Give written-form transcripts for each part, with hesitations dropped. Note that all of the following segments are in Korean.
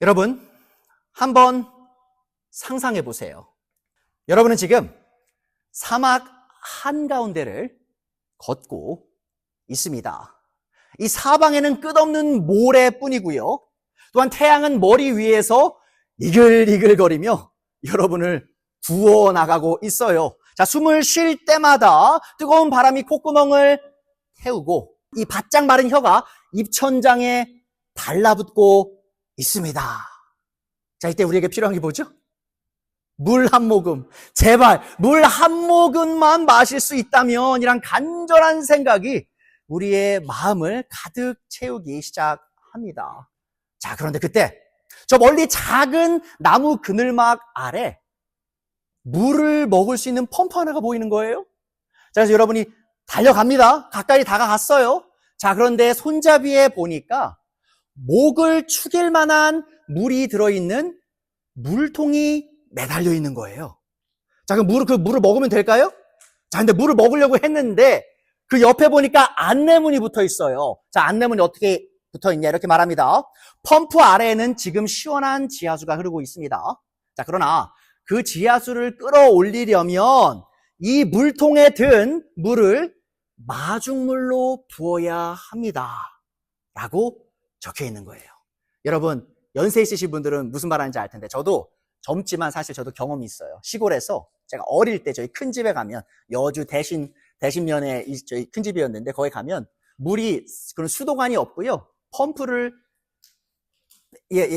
여러분, 한번 상상해 보세요. 여러분은 지금 사막 한가운데를 걷고 있습니다. 이 사방에는 끝없는 모래뿐이고요. 또한 태양은 머리 위에서 이글이글거리며 여러분을 구워나가고 있어요. 자, 숨을 쉴 때마다 뜨거운 바람이 콧구멍을 태우고 이 바짝 마른 혀가 입천장에 달라붙고 있습니다. 자, 이때 우리에게 필요한 게 뭐죠? 물 한 모금. 제발 물 한 모금만 마실 수 있다면 이란 간절한 생각이 우리의 마음을 가득 채우기 시작합니다. 자, 그런데 그때 저 멀리 작은 나무 그늘막 아래 물을 먹을 수 있는 펌프 하나가 보이는 거예요. 자, 그래서 여러분이 달려갑니다. 가까이 다가갔어요. 자, 그런데 손잡이에 보니까 목을 축일 만한 물이 들어있는 물통이 매달려 있는 거예요. 자, 그럼 물을 먹으면 될까요? 자, 근데 물을 먹으려고 했는데 그 옆에 보니까 안내문이 붙어 있어요. 자, 안내문이 어떻게 붙어 있냐 이렇게 말합니다. 펌프 아래에는 지금 시원한 지하수가 흐르고 있습니다. 자, 그러나 그 지하수를 끌어올리려면 이 물통에 든 물을 마중물로 부어야 합니다. 라고 적혀 있는 거예요. 여러분, 연세 있으신 분들은 무슨 말 하는지 알 텐데 저도 젊지만 사실 저도 경험이 있어요. 시골에서 제가 어릴 때 저희 큰 집에 가면 여주 대신면에 저희 큰 집이었는데 거기 가면 물이 그런 수도관이 없고요. 펌프를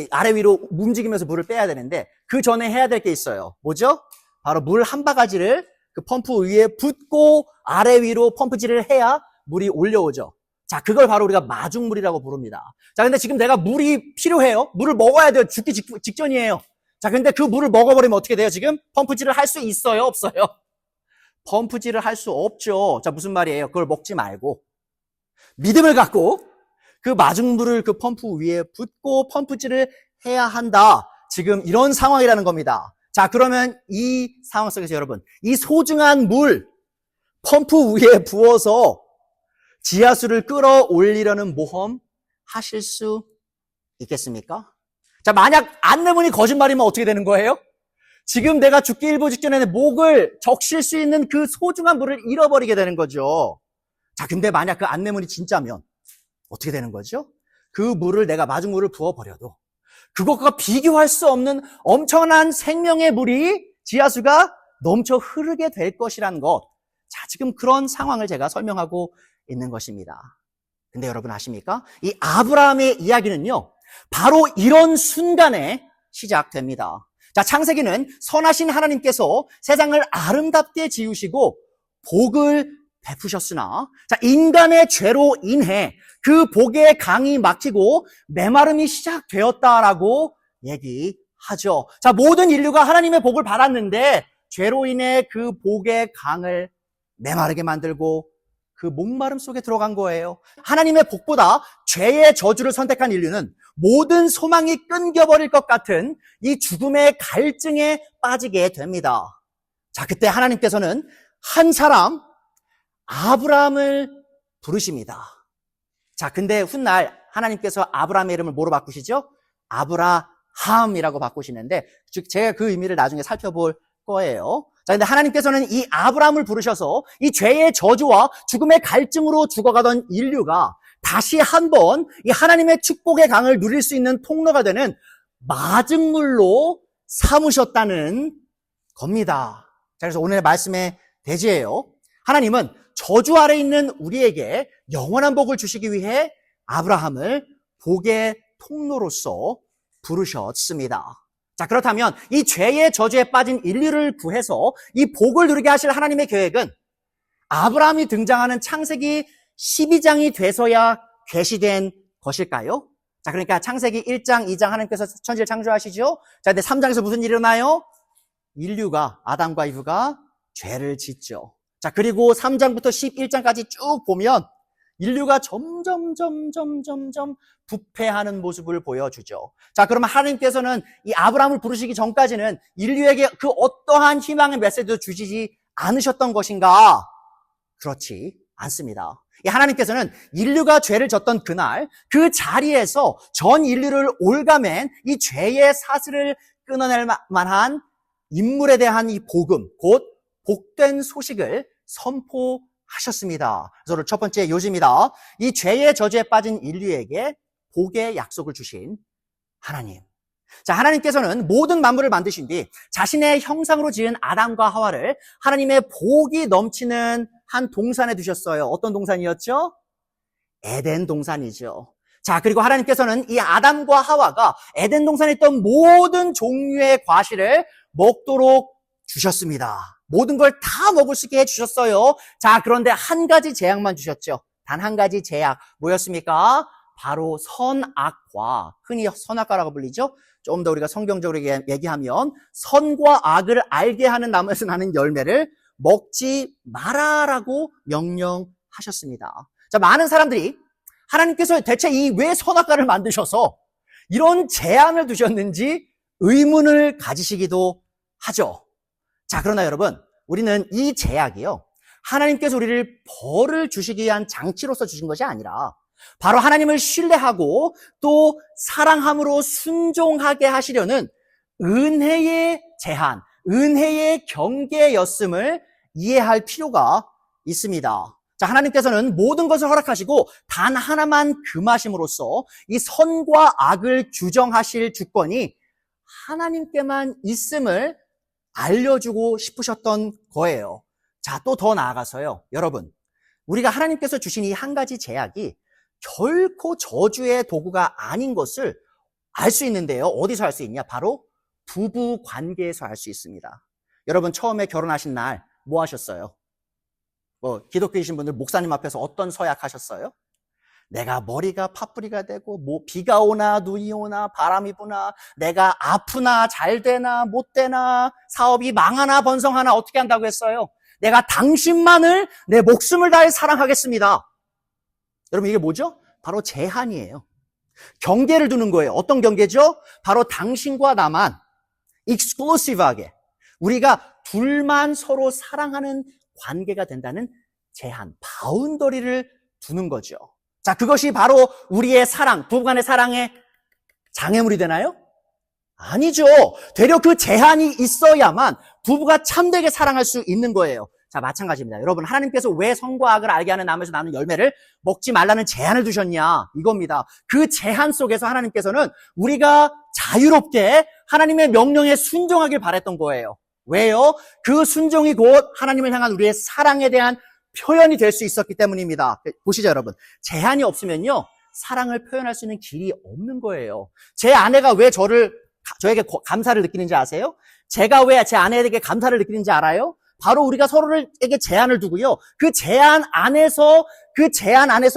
아래 위로 움직이면서 물을 빼야 되는데 그 전에 해야 될 게 있어요. 뭐죠? 바로 물 한 바가지를 그 펌프 위에 붓고 아래 위로 펌프질을 해야 물이 올려오죠. 자, 그걸 바로 우리가 마중물이라고 부릅니다. 자, 근데 지금 내가 물이 필요해요. 물을 먹어야 돼요. 죽기 직전이에요. 자, 근데 그 물을 먹어버리면 어떻게 돼요? 지금 펌프질을 할 수 있어요? 없어요? 펌프질을 할 수 없죠. 자, 무슨 말이에요? 그걸 먹지 말고 믿음을 갖고 그 마중물을 그 펌프 위에 붓고 펌프질을 해야 한다. 지금 이런 상황이라는 겁니다. 자, 그러면 이 상황 속에서 여러분, 이 소중한 물 펌프 위에 부어서 지하수를 끌어올리려는 모험 하실 수 있겠습니까? 자, 만약 안내문이 거짓말이면 어떻게 되는 거예요? 지금 내가 죽기 일보 직전에 목을 적실 수 있는 그 소중한 물을 잃어버리게 되는 거죠. 자, 근데 만약 그 안내문이 진짜면 어떻게 되는 거죠? 그 물을 내가 마중물을 부어버려도 그것과 비교할 수 없는 엄청난 생명의 물이 지하수가 넘쳐 흐르게 될 것이란 것. 자, 지금 그런 상황을 제가 설명하고 있는 것입니다. 근데 여러분 아십니까? 이 아브라함의 이야기는요, 바로 이런 순간에 시작됩니다. 자, 창세기는 선하신 하나님께서 세상을 아름답게 지으시고 복을 베푸셨으나, 자, 인간의 죄로 인해 그 복의 강이 막히고 메마름이 시작되었다라고 얘기하죠. 자, 모든 인류가 하나님의 복을 받았는데 죄로 인해 그 복의 강을 메마르게 만들고 그 목마름 속에 들어간 거예요. 하나님의 복보다 죄의 저주를 선택한 인류는 모든 소망이 끊겨버릴 것 같은 이 죽음의 갈증에 빠지게 됩니다. 자, 그때 하나님께서는 한 사람 아브라함을 부르십니다. 자, 근데 훗날 하나님께서 아브라함의 이름을 뭐로 바꾸시죠? 아브라함이라고 바꾸시는데 제가 그 의미를 나중에 살펴볼 거예요. 자, 근데 하나님께서는 이 아브라함을 부르셔서 이 죄의 저주와 죽음의 갈증으로 죽어가던 인류가 다시 한번 이 하나님의 축복의 강을 누릴 수 있는 통로가 되는 마중물로 삼으셨다는 겁니다. 자, 그래서 오늘의 말씀의 대지예요. 하나님은 저주 아래 있는 우리에게 영원한 복을 주시기 위해 아브라함을 복의 통로로서 부르셨습니다. 자, 그렇다면 이 죄의 저주에 빠진 인류를 구해서 이 복을 누리게 하실 하나님의 계획은 아브라함이 등장하는 창세기 12장이 돼서야 계시된 것일까요? 자, 그러니까 창세기 1장, 2장 하나님께서 천지를 창조하시죠? 자, 근데 3장에서 무슨 일이 일어나요? 인류가, 아담과 이브가 죄를 짓죠. 자, 그리고 3장부터 11장까지 쭉 보면 인류가 점점 부패하는 모습을 보여주죠. 자, 그러면 하나님께서는 이 아브라함을 부르시기 전까지는 인류에게 그 어떠한 희망의 메시지도 주시지 않으셨던 것인가? 그렇지 않습니다. 이 하나님께서는 인류가 죄를 졌던 그날 그 자리에서 전 인류를 올가맨 이 죄의 사슬을 끊어낼 만한 인물에 대한 이 복음, 곧 복된 소식을 선포하셨습니다. 그래서 첫 번째 요지입니다. 이 죄의 저주에 빠진 인류에게 복의 약속을 주신 하나님. 자, 하나님께서는 모든 만물을 만드신 뒤 자신의 형상으로 지은 아담과 하와를 하나님의 복이 넘치는 한 동산에 두셨어요. 어떤 동산이었죠? 에덴 동산이죠. 자, 그리고 하나님께서는 이 아담과 하와가 에덴 동산에 있던 모든 종류의 과실을 먹도록 주셨습니다. 모든 걸 다 먹을 수 있게 해주셨어요. 자, 그런데 한 가지 제약만 주셨죠. 단 한 가지 제약. 뭐였습니까? 바로 선악과, 흔히 선악과라고 불리죠. 좀 더 우리가 성경적으로 얘기하면 선과 악을 알게 하는 나무에서 나는 열매를 먹지 마라라고 명령하셨습니다. 자, 많은 사람들이 하나님께서 대체 이 왜 선악과를 만드셔서 이런 제한을 두셨는지 의문을 가지시기도 하죠. 자, 그러나 여러분, 우리는 이 제약이요, 하나님께서 우리를 벌을 주시기 위한 장치로서 주신 것이 아니라 바로 하나님을 신뢰하고 또 사랑함으로 순종하게 하시려는 은혜의 제한, 은혜의 경계였음을 이해할 필요가 있습니다. 자, 하나님께서는 모든 것을 허락하시고 단 하나만 금하심으로써 이 선과 악을 규정하실 주권이 하나님께만 있음을 알려주고 싶으셨던 거예요. 자, 또 더 나아가서요. 여러분, 우리가 하나님께서 주신 이 한 가지 제약이 결코 저주의 도구가 아닌 것을 알 수 있는데요. 어디서 알 수 있냐? 바로 부부 관계에서 알 수 있습니다. 여러분, 처음에 결혼하신 날 뭐 하셨어요? 기독교이신 분들 목사님 앞에서 어떤 서약 하셨어요? 내가 머리가 파뿌리가 되고 비가 오나 눈이 오나 바람이 부나 내가 아프나 잘 되나 못 되나 사업이 망하나 번성하나 어떻게 한다고 했어요? 내가 당신만을 내 목숨을 다해 사랑하겠습니다. 여러분, 이게 뭐죠? 바로 제한이에요. 경계를 두는 거예요. 어떤 경계죠? 바로 당신과 나만 exclusive하게 우리가 둘만 서로 사랑하는 관계가 된다는 제한, 바운더리를 두는 거죠. 자, 그것이 바로 우리의 사랑, 부부간의 사랑의 장애물이 되나요? 아니죠. 되려 그 제한이 있어야만 부부가 참되게 사랑할 수 있는 거예요. 자, 마찬가지입니다. 여러분, 하나님께서 왜 선과 악을 알게 하는 나무에서 나는 열매를 먹지 말라는 제한을 두셨냐? 이겁니다. 그 제한 속에서 하나님께서는 우리가 자유롭게 하나님의 명령에 순종하길 바랬던 거예요. 왜요? 그 순종이 곧 하나님을 향한 우리의 사랑에 대한 표현이 될 수 있었기 때문입니다. 보시죠, 여러분. 제한이 없으면요, 사랑을 표현할 수 있는 길이 없는 거예요. 제 아내가 왜 저에게 감사를 느끼는지 아세요? 제가 왜 제 아내에게 감사를 느끼는지 알아요? 바로 우리가 서로에게 제한을 두고요, 그 제한 안에서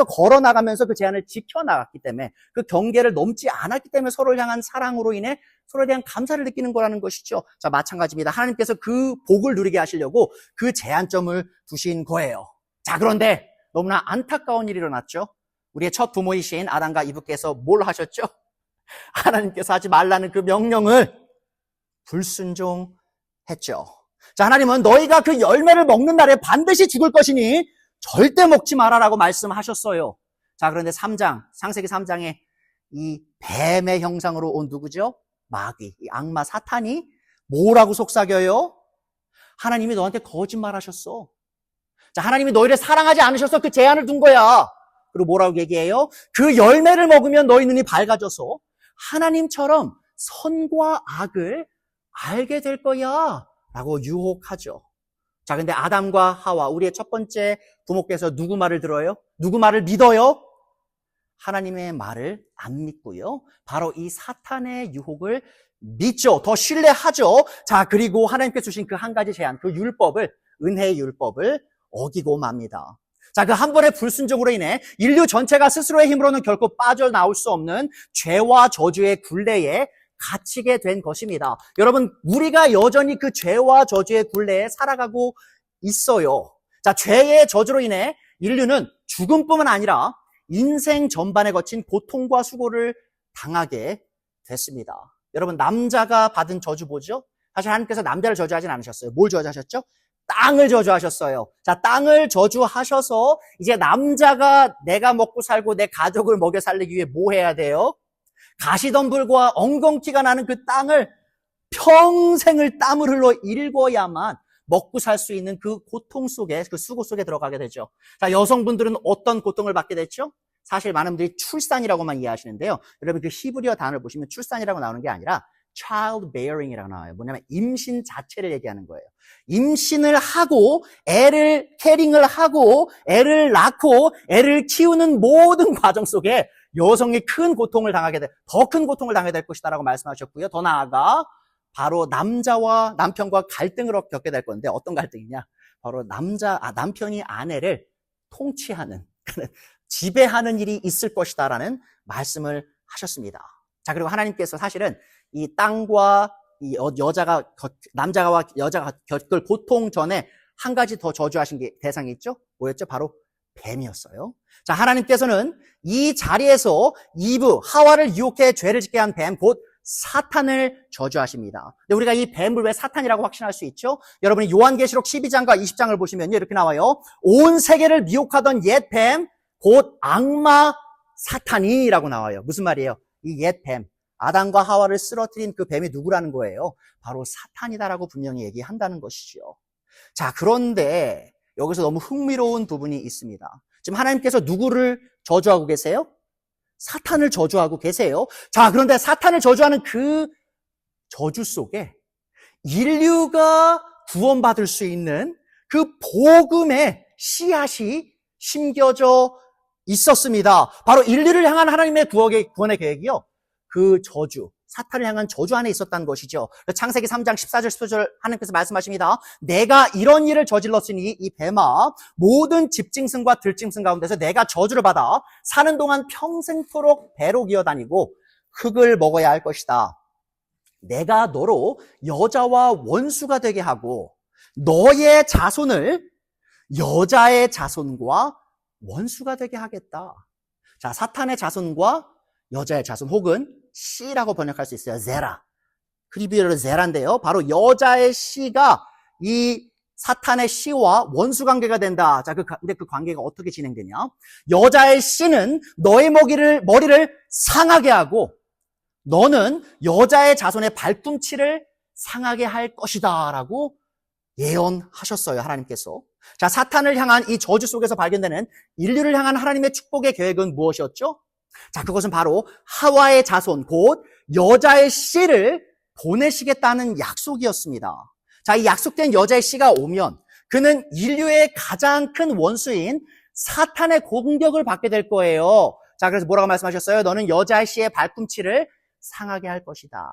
걸어 나가면서 그 제한을 지켜 나갔기 때문에, 그 경계를 넘지 않았기 때문에 서로를 향한 사랑으로 인해 서로에 대한 감사를 느끼는 거라는 것이죠. 자, 마찬가지입니다. 하나님께서 그 복을 누리게 하시려고 그 제한점을 두신 거예요. 자, 그런데 너무나 안타까운 일이 일어났죠. 우리의 첫 부모이신 아담과 이브께서 뭘 하셨죠? 하나님께서 하지 말라는 그 명령을 불순종했죠. 자, 하나님은 너희가 그 열매를 먹는 날에 반드시 죽을 것이니 절대 먹지 마라라고 말씀하셨어요. 자, 그런데 창세기 3장에 이 뱀의 형상으로 온 누구죠? 마귀, 이 악마 사탄이 뭐라고 속삭여요? 하나님이 너한테 거짓말하셨어. 자, 하나님이 너희를 사랑하지 않으셔서 그 제한을 둔 거야. 그리고 뭐라고 얘기해요? 그 열매를 먹으면 너희 눈이 밝아져서 하나님처럼 선과 악을 알게 될 거야 라고 유혹하죠. 자, 근데 아담과 하와, 우리의 첫 번째 부모께서 누구 말을 들어요? 누구 말을 믿어요? 하나님의 말을 안 믿고요, 바로 이 사탄의 유혹을 믿죠. 더 신뢰하죠. 자, 그리고 하나님께 주신 그 한 가지 제한, 그 율법을, 은혜의 율법을 어기고 맙니다. 자, 그 한 번의 불순종으로 인해 인류 전체가 스스로의 힘으로는 결코 빠져나올 수 없는 죄와 저주의 굴레에 갇히게 된 것입니다. 여러분, 우리가 여전히 그 죄와 저주의 굴레에 살아가고 있어요. 자, 죄의 저주로 인해 인류는 죽음뿐만 아니라 인생 전반에 거친 고통과 수고를 당하게 됐습니다. 여러분, 남자가 받은 저주 뭐죠? 사실 하나님께서 남자를 저주하진 않으셨어요. 뭘 저주하셨죠? 땅을 저주하셨어요. 자, 땅을 저주하셔서 이제 남자가 내가 먹고 살고 내 가족을 먹여 살리기 위해 뭐 해야 돼요? 가시덤불과 엉겅퀴가 나는 그 땅을 평생을 땀을 흘러 일궈야만 먹고 살 수 있는 그 고통 속에, 그 수고 속에 들어가게 되죠. 자, 여성분들은 어떤 고통을 받게 됐죠? 사실 많은 분들이 출산이라고만 이해하시는데요. 여러분 그 히브리어 단어를 보시면 출산이라고 나오는 게 아니라 childbearing이라고 나와요. 뭐냐면 임신 자체를 얘기하는 거예요. 임신을 하고 애를 캐링을 하고 애를 낳고 애를 키우는 모든 과정 속에 여성이 큰 고통을 당하게 돼, 더 큰 고통을 당하게 될 것이다라고 말씀하셨고요. 더 나아가 바로 남편과 갈등을 겪게 될 건데 어떤 갈등이냐? 바로 남편이 아내를 통치하는, 지배하는 일이 있을 것이다라는 말씀을 하셨습니다. 자, 그리고 하나님께서 사실은 이 땅과 이 남자와 여자가 겪을 고통 전에 한 가지 더 저주하신 게 대상이 있죠? 뭐였죠? 바로 뱀이었어요. 자, 하나님께서는 이 자리에서 하와를 유혹해 죄를 짓게 한 뱀, 곧 사탄을 저주하십니다. 근데 우리가 이 뱀을 왜 사탄이라고 확신할 수 있죠? 여러분이 요한계시록 12장과 20장을 보시면요, 이렇게 나와요. 온 세계를 미혹하던 옛 뱀, 곧 악마 사탄이라고 나와요. 무슨 말이에요? 이 옛 뱀, 아담과 하와를 쓰러뜨린 그 뱀이 누구라는 거예요? 바로 사탄이다라고 분명히 얘기한다는 것이죠. 자, 그런데 여기서 너무 흥미로운 부분이 있습니다. 지금 하나님께서 누구를 저주하고 계세요? 사탄을 저주하고 계세요. 자, 그런데 사탄을 저주하는 그 저주 속에 인류가 구원받을 수 있는 그 복음의 씨앗이 심겨져 있었습니다. 바로 인류를 향한 하나님의 구원의 계획이요, 그 저주, 사탄을 향한 저주 안에 있었다는 것이죠. 창세기 3장 14절 15절 하나님께서 말씀하십니다. 내가 이런 일을 저질렀으니 이 뱀아, 모든 집짐승과 들짐승 가운데서 내가 저주를 받아 사는 동안 평생토록 배로 기어다니고 흙을 먹어야 할 것이다. 내가 너로 여자와 원수가 되게 하고 너의 자손을 여자의 자손과 원수가 되게 하겠다. 자, 사탄의 자손과 여자의 자손, 혹은 씨라고 번역할 수 있어요. 제라. 히브리어로 제라인데요. 바로 여자의 씨가 이 사탄의 씨와 원수 관계가 된다. 자, 근데 그 관계가 어떻게 진행되냐? 여자의 씨는 너의 머리를 상하게 하고 너는 여자의 자손의 발꿈치를 상하게 할 것이다 라고 예언하셨어요, 하나님께서. 자, 사탄을 향한 이 저주 속에서 발견되는 인류를 향한 하나님의 축복의 계획은 무엇이었죠? 자, 그것은 바로 하와의 자손, 곧 여자의 씨를 보내시겠다는 약속이었습니다. 자, 이 약속된 여자의 씨가 오면 그는 인류의 가장 큰 원수인 사탄의 공격을 받게 될 거예요. 자, 그래서 뭐라고 말씀하셨어요? 너는 여자의 씨의 발꿈치를 상하게 할 것이다.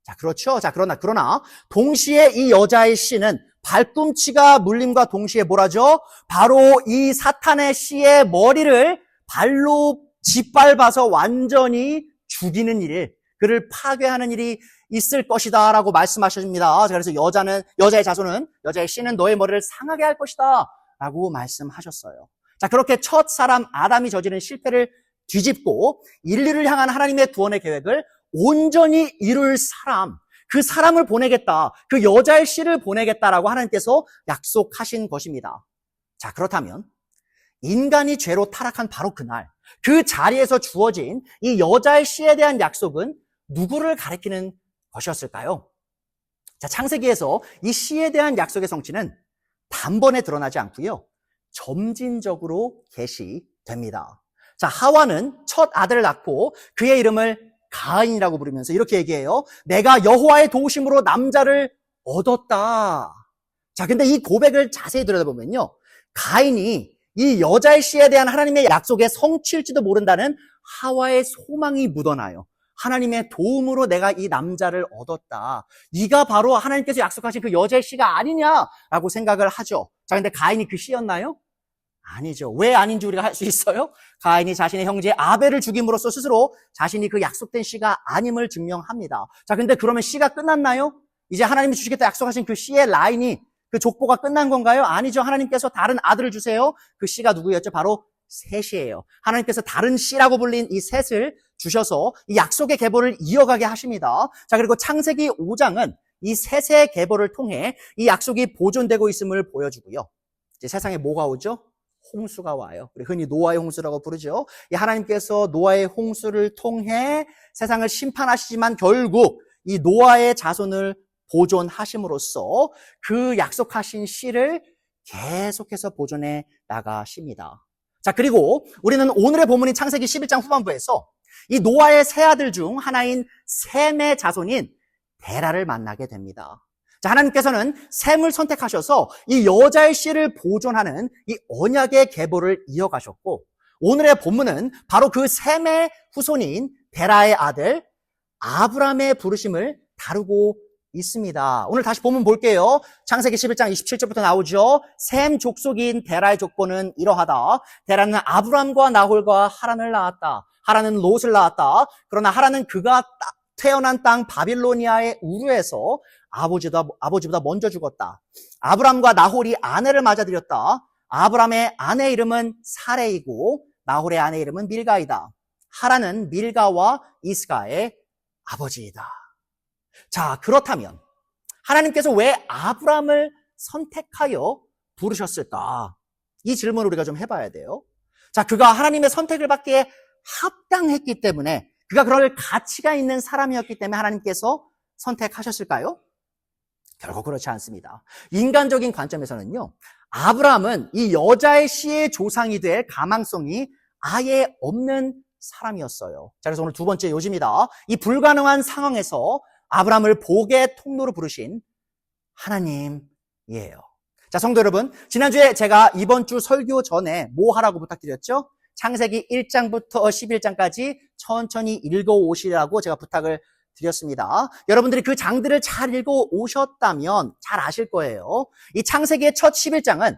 자, 그렇죠. 자, 그러나 동시에 이 여자의 씨는 발꿈치가 물림과 동시에 뭐라죠? 바로 이 사탄의 씨의 머리를 발로 짓밟아서 완전히 죽이는 일, 그를 파괴하는 일이 있을 것이다 라고 말씀하십니다. 그래서 여자의 자손은, 여자의 씨는 너의 머리를 상하게 할 것이다 라고 말씀하셨어요. 자, 그렇게 첫 사람 아담이 저지른 실패를 뒤집고 인류를 향한 하나님의 구원의 계획을 온전히 이룰 사람, 그 사람을 보내겠다, 그 여자의 씨를 보내겠다라고 하나님께서 약속하신 것입니다. 자, 그렇다면 인간이 죄로 타락한 바로 그날, 그 자리에서 주어진 이 여자의 씨에 대한 약속은 누구를 가리키는 것이었을까요? 자, 창세기에서 이 씨에 대한 약속의 성취는 단번에 드러나지 않고요, 점진적으로 계시됩니다. 자, 하와는 첫 아들을 낳고 그의 이름을 가인이라고 부르면서 이렇게 얘기해요. 내가 여호와의 도우심으로 남자를 얻었다. 자, 근데 이 고백을 자세히 들여다보면요, 가인이 이 여자의 씨에 대한 하나님의 약속의 성취일지도 모른다는 하와의 소망이 묻어나요. 하나님의 도움으로 내가 이 남자를 얻었다. 이가 바로 하나님께서 약속하신 그 여자의 씨가 아니냐라고 생각을 하죠. 자, 근데 가인이 그 씨였나요? 아니죠. 왜 아닌지 우리가 할 수 있어요? 가인이 자신의 형제 아벨을 죽임으로써 스스로 자신이 그 약속된 씨가 아님을 증명합니다. 자, 근데 그러면 씨가 끝났나요? 이제 하나님이 주시겠다 약속하신 그 씨의 라인이, 그 족보가 끝난 건가요? 아니죠. 하나님께서 다른 아들을 주세요. 그 씨가 누구였죠? 바로 셋이에요. 하나님께서 다른 씨라고 불린 이 셋을 주셔서 이 약속의 계보를 이어가게 하십니다. 자, 그리고 창세기 5장은 이 셋의 계보를 통해 이 약속이 보존되고 있음을 보여주고요. 이제 세상에 뭐가 오죠? 홍수가 와요. 우리 흔히 노아의 홍수라고 부르죠. 이 하나님께서 노아의 홍수를 통해 세상을 심판하시지만 결국 이 노아의 자손을 보존하심으로써 그 약속하신 씨를 계속해서 보존해 나가십니다. 자, 그리고 우리는 오늘의 본문인 창세기 11장 후반부에서 이 노아의 세 아들 중 하나인 셈의 자손인 데라를 만나게 됩니다. 자, 하나님께서는 셈을 선택하셔서 이 여자의 씨를 보존하는 이 언약의 계보를 이어가셨고, 오늘의 본문은 바로 그 셈의 후손인 데라의 아들 아브람의 부르심을 다루고 있습니다. 오늘 다시 본문 볼게요. 창세기 11장 27절부터 나오죠. 셈 족속인 데라의 족보는 이러하다. 데라는 아브람과 나홀과 하란을 낳았다. 하란은 롯을 낳았다. 그러나 하란은 그가 태어난 땅 바빌로니아의 우르에서 아버지보다 먼저 죽었다. 아브람과 나홀이 아내를 맞아들였다. 아브람의 아내 이름은 사레이고 나홀의 아내 이름은 밀가이다. 하란은 밀가와 이스가의 아버지이다. 자, 그렇다면 하나님께서 왜 아브람을 선택하여 부르셨을까? 이 질문을 우리가 좀 해봐야 돼요. 자, 그가 하나님의 선택을 받기에 합당했기 때문에, 그가 그럴 가치가 있는 사람이었기 때문에 하나님께서 선택하셨을까요? 결국 그렇지 않습니다. 인간적인 관점에서는요, 아브라함은 이 여자의 씨의 조상이 될 가망성이 아예 없는 사람이었어요. 자, 그래서 오늘 두 번째 요지입니다. 이 불가능한 상황에서 아브라함을 복의 통로로 부르신 하나님이에요. 자, 성도 여러분, 지난주에 제가 이번 주 설교 전에 뭐 하라고 부탁드렸죠? 창세기 1장부터 11장까지 천천히 읽어오시라고 제가 부탁을 드렸습니다. 여러분들이 그 장들을 잘 읽어오셨다면 잘 아실 거예요. 이 창세기의 첫 11장은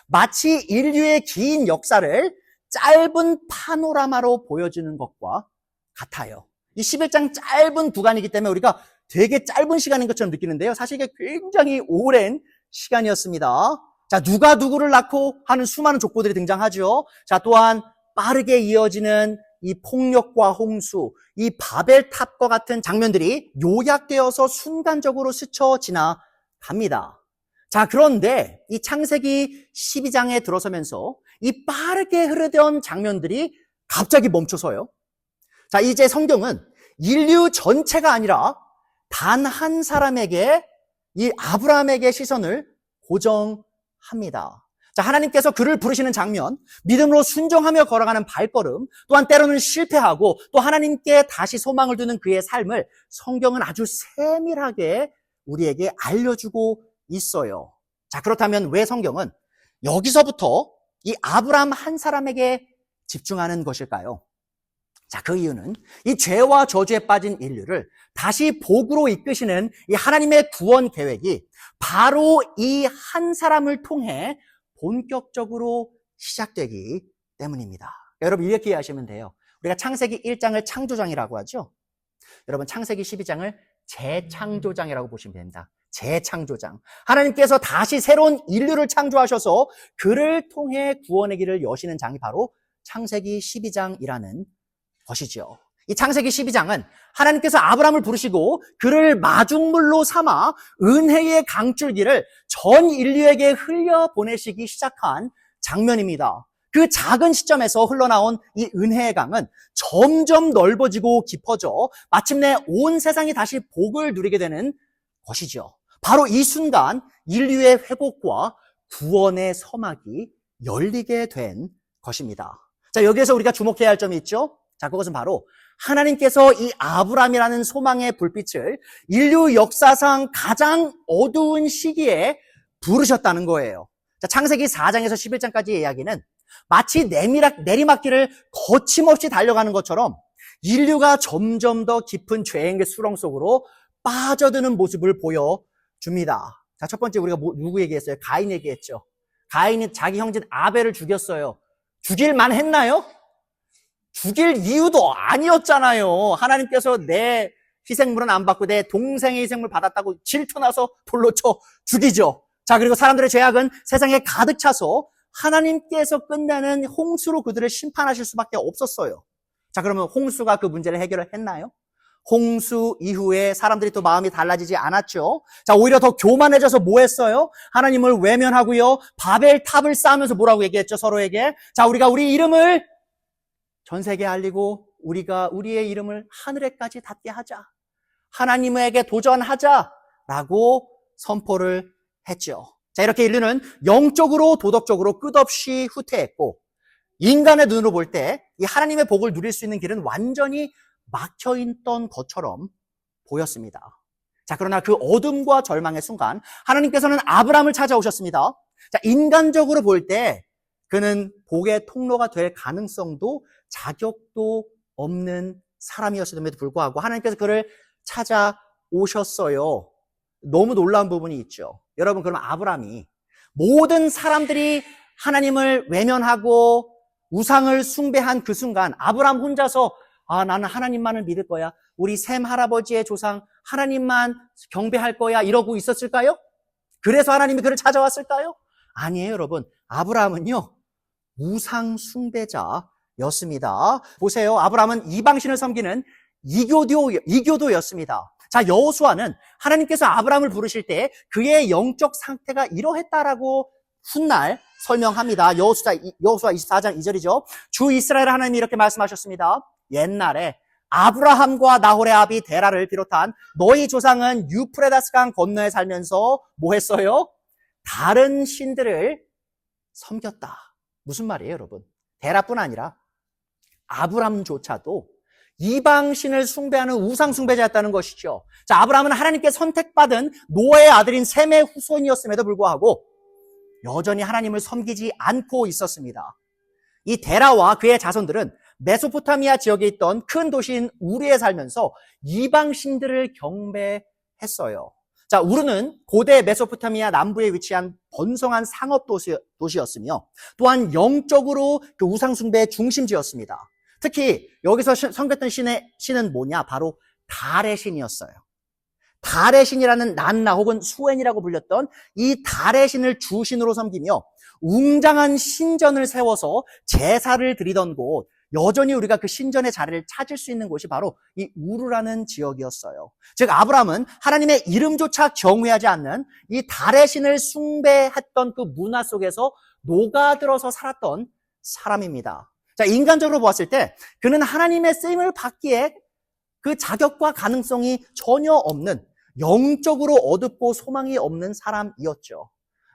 마치 인류의 긴 역사를 짧은 파노라마로 보여주는 것과 같아요. 이 11장 짧은 구간이기 때문에 우리가 되게 짧은 시간인 것처럼 느끼는데요. 사실 이게 굉장히 오랜 시간이었습니다. 자, 누가 누구를 낳고 하는 수많은 족보들이 등장하죠. 자, 또한 빠르게 이어지는 이 폭력과 홍수, 이 바벨탑과 같은 장면들이 요약되어서 순간적으로 스쳐 지나갑니다. 자, 그런데 이 창세기 12장에 들어서면서 이 빠르게 흐르던 장면들이 갑자기 멈춰서요. 자, 이제 성경은 인류 전체가 아니라 단 한 사람에게, 이 아브라함에게 시선을 고정합니다. 자, 하나님께서 그를 부르시는 장면, 믿음으로 순종하며 걸어가는 발걸음, 또한 때로는 실패하고 또 하나님께 다시 소망을 두는 그의 삶을 성경은 아주 세밀하게 우리에게 알려주고 있어요. 자, 그렇다면 왜 성경은 여기서부터 이 아브라함 한 사람에게 집중하는 것일까요? 자, 그 이유는 이 죄와 저주에 빠진 인류를 다시 복으로 이끄시는 이 하나님의 구원 계획이 바로 이 한 사람을 통해 본격적으로 시작되기 때문입니다. 여러분, 이렇게 이해하시면 돼요. 우리가 창세기 1장을 창조장이라고 하죠. 여러분, 창세기 12장을 재창조장이라고 보시면 됩니다. 재창조장. 하나님께서 다시 새로운 인류를 창조하셔서 그를 통해 구원의 길을 여시는 장이 바로 창세기 12장이라는 것이죠. 이 창세기 12장은 하나님께서 아브라함을 부르시고 그를 마중물로 삼아 은혜의 강줄기를 전 인류에게 흘려보내시기 시작한 장면입니다. 그 작은 시점에서 흘러나온 이 은혜의 강은 점점 넓어지고 깊어져 마침내 온 세상이 다시 복을 누리게 되는 것이죠. 바로 이 순간 인류의 회복과 구원의 서막이 열리게 된 것입니다. 자, 여기에서 우리가 주목해야 할 점이 있죠. 자, 그것은 바로 하나님께서 이 아브라함이라는 소망의 불빛을 인류 역사상 가장 어두운 시기에 부르셨다는 거예요. 자, 창세기 4장에서 11장까지의 이야기는 마치 내리막길을 거침없이 달려가는 것처럼 인류가 점점 더 깊은 죄의 수렁 속으로 빠져드는 모습을 보여줍니다. 자, 첫 번째 우리가 누구 얘기했어요? 가인 얘기했죠. 가인이 자기 형제 아벨을 죽였어요. 죽일만 했나요? 죽일 이유도 아니었잖아요. 하나님께서 내 희생물은 안 받고 내 동생의 희생물 받았다고 질투나서 돌로 쳐 죽이죠. 자, 그리고 사람들의 죄악은 세상에 가득 차서 하나님께서 끝내는 홍수로 그들을 심판하실 수밖에 없었어요. 자, 그러면 홍수가 그 문제를 해결을 했나요? 홍수 이후에 사람들이 또 마음이 달라지지 않았죠. 자, 오히려 더 교만해져서 뭐 했어요? 하나님을 외면하고요. 바벨탑을 쌓으면서 뭐라고 얘기했죠? 서로에게. 자, 우리가 우리 이름을 전 세계에 알리고 우리가 우리의 이름을 하늘에까지 닿게 하자. 하나님에게 도전하자라고 선포를 했죠. 자, 이렇게 인류는 영적으로 도덕적으로 끝없이 후퇴했고 인간의 눈으로 볼 때 이 하나님의 복을 누릴 수 있는 길은 완전히 막혀있던 것처럼 보였습니다. 자, 그러나 그 어둠과 절망의 순간 하나님께서는 아브라함을 찾아오셨습니다. 자, 인간적으로 볼 때 그는 복의 통로가 될 가능성도 자격도 없는 사람이었음에도 불구하고 하나님께서 그를 찾아오셨어요. 너무 놀라운 부분이 있죠. 여러분, 그럼 아브라함이 모든 사람들이 하나님을 외면하고 우상을 숭배한 그 순간 아브라함 혼자서 나는 하나님만을 믿을 거야. 우리 셈 할아버지의 조상 하나님만 경배할 거야. 이러고 있었을까요? 그래서 하나님이 그를 찾아왔을까요? 아니에요, 여러분. 아브라함은요, 우상 숭배자였습니다. 보세요. 아브라함은 이방신을 섬기는 이교도였습니다. 자, 여호수아는 하나님께서 아브라함을 부르실 때 그의 영적 상태가 이러했다라고 훗날 설명합니다. 여호수아 24장 2절이죠. 주 이스라엘 하나님이 이렇게 말씀하셨습니다. 옛날에 아브라함과 나홀의 아비 데라를 비롯한 너희 조상은 유프레다스 강 건너에 살면서 뭐 했어요? 다른 신들을 섬겼다. 무슨 말이에요, 여러분? 데라뿐 아니라 아브라함조차도 이방신을 숭배하는 우상 숭배자였다는 것이죠. 자, 아브라함은 하나님께 선택받은 노아의 아들인 셈의 후손이었음에도 불구하고 여전히 하나님을 섬기지 않고 있었습니다. 이 데라와 그의 자손들은 메소포타미아 지역에 있던 큰 도시인 우르에 살면서 이방신들을 경배했어요. 자, 우르는 고대 메소포타미아 남부에 위치한 번성한 상업 도시였으며 또한 영적으로 그 우상 숭배의 중심지였습니다. 특히 여기서 섬겼던 신은 뭐냐? 바로 달의 신이었어요. 달의 신이라는 난나 혹은 수엔이라고 불렸던 이 달의 신을 주신으로 섬기며 웅장한 신전을 세워서 제사를 드리던 곳, 여전히 우리가 그 신전의 자리를 찾을 수 있는 곳이 바로 이 우르라는 지역이었어요. 즉 아브라함은 하나님의 이름조차 경외하지 않는 이 달의 신을 숭배했던 그 문화 속에서 녹아들어서 살았던 사람입니다. 자, 인간적으로 보았을 때 그는 하나님의 쓰임을 받기에 그 자격과 가능성이 전혀 없는, 영적으로 어둡고 소망이 없는 사람이었죠.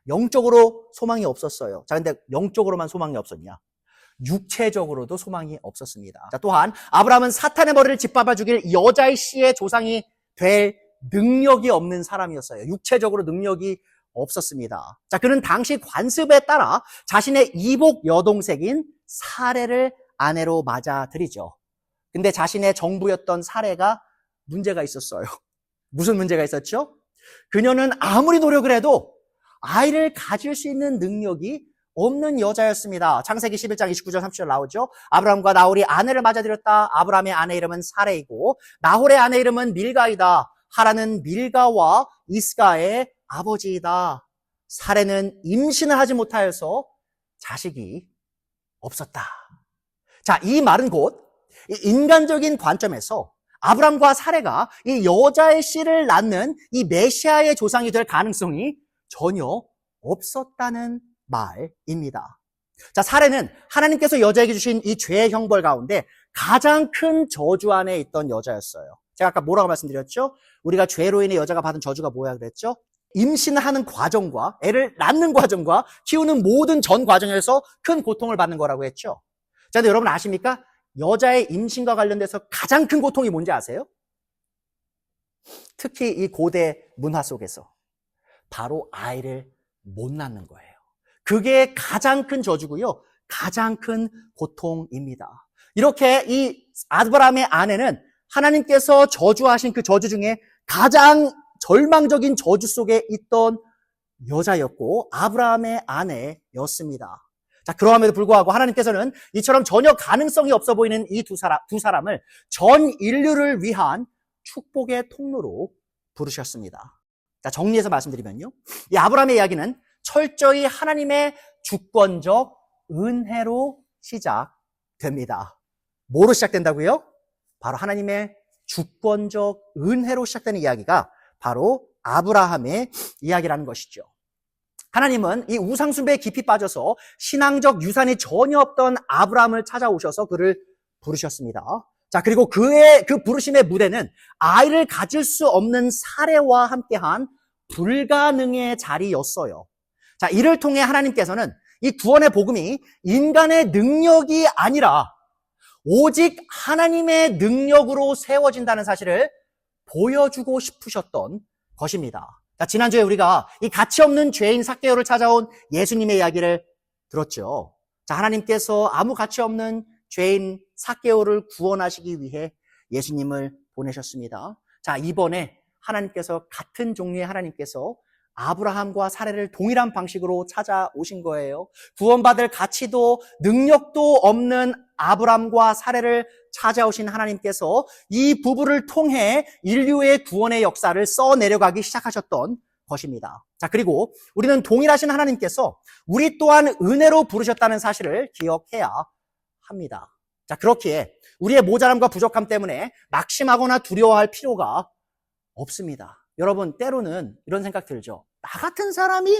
영적으로 소망이 없었어요. 자, 근데 영적으로만 소망이 없었냐? 육체적으로도 소망이 없었습니다. 자, 또한 아브라함은 사탄의 머리를 짓밟아 죽일 여자의 씨의 조상이 될 능력이 없는 사람이었어요. 육체적으로 능력이 없었습니다. 자, 그는 당시 관습에 따라 자신의 이복 여동생인 사레를 아내로 맞아들이죠. 근데 자신의 정부였던 사레가 문제가 있었어요. 무슨 문제가 있었죠? 그녀는 아무리 노력을 해도 아이를 가질 수 있는 능력이 없는 여자였습니다. 창세기 11장 29절 30절 나오죠. 아브라함과 나홀이 아내를 맞아들였다. 아브라함의 아내 이름은 사레이고 나홀의 아내 이름은 밀가이다. 하라는 밀가와 이스가의 아버지이다. 사레는 임신을 하지 못하여서 자식이 없었다. 자, 이 말은 곧 인간적인 관점에서 아브라함과 사레가 이 여자의 씨를 낳는 이 메시아의 조상이 될 가능성이 전혀 없었다는 말입니다. 자, 사레는 하나님께서 여자에게 주신 이 죄의 형벌 가운데 가장 큰 저주 안에 있던 여자였어요. 제가 아까 뭐라고 말씀드렸죠? 우리가 죄로 인해 여자가 받은 저주가 뭐야 그랬죠? 임신하는 과정과 애를 낳는 과정과 키우는 모든 전 과정에서 큰 고통을 받는 거라고 했죠. 자, 근데 여러분 아십니까? 여자의 임신과 관련돼서 가장 큰 고통이 뭔지 아세요? 특히 이 고대 문화 속에서 바로 아이를 못 낳는 거예요. 그게 가장 큰 저주고요. 가장 큰 고통입니다. 이렇게 이 아브라함의 아내는 하나님께서 저주하신 그 저주 중에 가장 절망적인 저주 속에 있던 여자였고 아브라함의 아내였습니다. 자, 그러함에도 불구하고 하나님께서는 이처럼 전혀 가능성이 없어 보이는 이 두 사람을 전 인류를 위한 축복의 통로로 부르셨습니다. 자, 정리해서 말씀드리면요. 이 아브라함의 이야기는 철저히 하나님의 주권적 은혜로 시작됩니다. 뭐로 시작된다고요? 바로 하나님의 주권적 은혜로 시작되는 이야기가 바로 아브라함의 이야기라는 것이죠. 하나님은 이 우상숭배에 깊이 빠져서 신앙적 유산이 전혀 없던 아브라함을 찾아오셔서 그를 부르셨습니다. 자, 그리고 그의 그 부르심의 무대는 아이를 가질 수 없는 사례와 함께한 불가능의 자리였어요. 자, 이를 통해 하나님께서는 이 구원의 복음이 인간의 능력이 아니라 오직 하나님의 능력으로 세워진다는 사실을 보여주고 싶으셨던 것입니다. 자, 지난주에 우리가 이 가치 없는 죄인 삭개오를 찾아온 예수님의 이야기를 들었죠. 자, 하나님께서 아무 가치 없는 죄인 삭개오를 구원하시기 위해 예수님을 보내셨습니다. 자, 이번에 하나님께서 같은 종류의 하나님께서 아브라함과 사례를 동일한 방식으로 찾아오신 거예요. 구원받을 가치도 능력도 없는 아브라함과 사례를 찾아오신 하나님께서 이 부부를 통해 인류의 구원의 역사를 써내려가기 시작하셨던 것입니다. 자, 그리고 우리는 동일하신 하나님께서 우리 또한 은혜로 부르셨다는 사실을 기억해야 합니다. 자, 그렇기에 우리의 모자람과 부족함 때문에 낙심하거나 두려워할 필요가 없습니다. 여러분, 때로는 이런 생각 들죠. 나 같은 사람이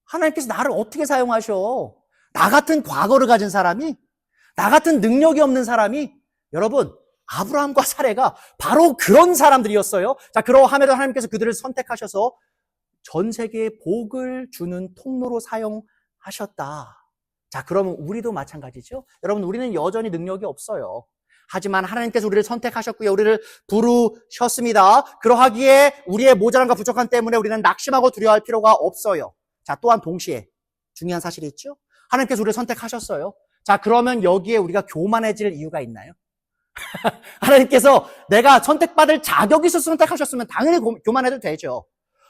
하나님께서 나를 어떻게 사용하셔? 나 같은 과거를 가진 사람이, 나 같은 능력이 없는 사람이, 여러분, 아브라함과 사례가 바로 그런 사람들이었어요. 자, 그러함에도 하나님께서 그들을 선택하셔서 전 세계에 복을 주는 통로로 사용하셨다. 자, 그러면 우리도 마찬가지죠. 여러분, 우리는 여전히 능력이 없어요. 하지만 하나님께서 우리를 선택하셨고요. 우리를 부르셨습니다. 그러하기에 우리의 모자람과 부족함 때문에 우리는 낙심하고 두려워할 필요가 없어요. 자, 또한 동시에 중요한 사실이 있죠. 하나님께서 우리를 선택하셨어요. 자, 그러면 여기에 우리가 교만해질 이유가 있나요? 하나님께서 내가 선택받을 자격이 있어서 선택하셨으면 당연히 교만해도 되죠.